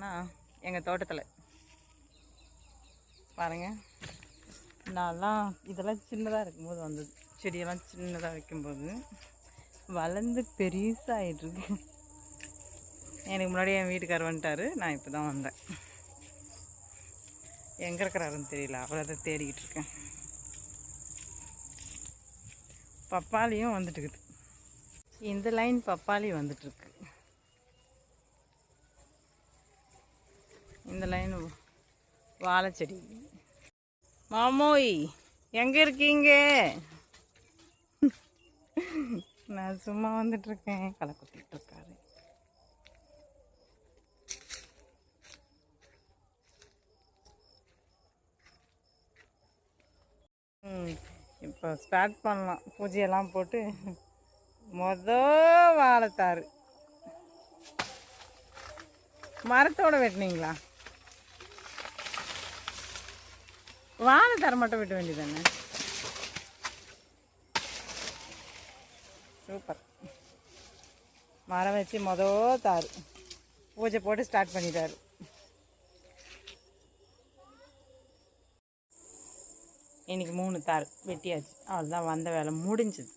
வந்திருக்கேன்னா எங்கள் தோட்டத்தில் பாருங்கள். நான்லாம் இதெல்லாம் சின்னதாக இருக்கும்போது வந்தது. செடியெல்லாம் சின்னதாக வைக்கும்போது வளர்ந்து பெருசாகிட்ருக்கு. எனக்கு முன்னாடி என் வீட்டுக்காரர் வந்துட்டார். நான் இப்போ தான் வந்தேன். எங்கே இருக்கிறாருன்னு தெரியல. அவ்வளோதான் தேடிக்கிட்டு இருக்கேன். பப்பாளியும் வந்துட்டுருக்குது. இந்த லைன் பப்பாளி வந்துட்டுருக்கு. இந்த லைன் வாழைச்செடி. மாமோய் எங்கே இருக்கீங்க? நான் சும்மா வந்துட்டுருக்கேன். களை குத்திட்டு இருக்காரு. இப்போ ஸ்டார்ட் பண்ணலாம். பூஜையெல்லாம் போட்டு வாழைத்தாறு மரத்தோடு வெட்டினீங்களா? வாழைத்தாறு மட்டும் வெட்ட வேண்டியதானே? சூப்பர். மரம் வச்சு தாறு பூஜை போட்டு ஸ்டார்ட் பண்ணிட்டாரு. இன்றைக்கி 3 தார் வெட்டியாச்சு. அவ்வளோதான், வந்த வேலை முடிஞ்சுது.